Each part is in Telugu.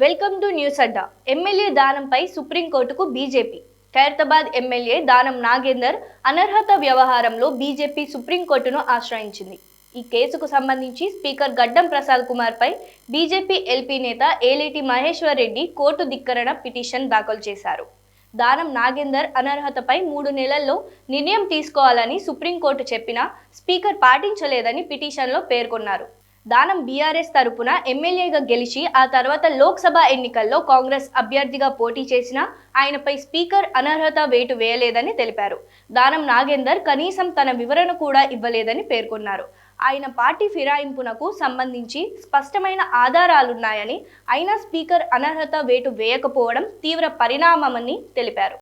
Welcome to news Adda. MLA దానంపై సుప్రీంకోర్టుకు బీజేపీ. ఖైరతాబాద్ ఎమ్మెల్యే దానం నాగేందర్ అనర్హత వ్యవహారంలో బీజేపీ సుప్రీంకోర్టును ఆశ్రయించింది. ఈ కేసుకు సంబంధించి స్పీకర్ గడ్డం ప్రసాద్ కుమార్ పై బీజేపీ ఎల్పీ నేత ఏలేటి మహేశ్వర్ రెడ్డి కోర్టు ధిక్కరణ పిటిషన్ దాఖలు చేశారు. దానం నాగేందర్ అనర్హతపై 3 నెలల్లో నిర్ణయం తీసుకోవాలని సుప్రీంకోర్టు చెప్పినా స్పీకర్ పాటించలేదని పిటిషన్లో పేర్కొన్నారు. దానం బీఆర్ఎస్ తరపున ఎమ్మెల్యేగా గెలిచి ఆ తర్వాత లోక్సభ ఎన్నికల్లో కాంగ్రెస్ అభ్యర్థిగా పోటీ చేసిన ఆయనపై స్పీకర్ అనర్హత వేటు వేయలేదని తెలిపారు. దానం నాగేందర్ కనీసం తన వివరణ కూడా ఇవ్వలేదని పేర్కొన్నారు. ఆయన పార్టీ ఫిరాయింపునకు సంబంధించి స్పష్టమైన ఆధారాలున్నాయని, అయినా స్పీకర్ అనర్హత వేటు వేయకపోవడం తీవ్ర పరిణామమని తెలిపారు.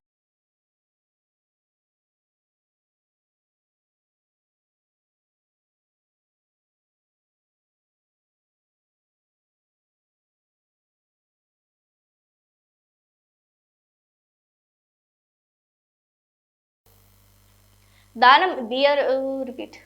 దానం రిపీట్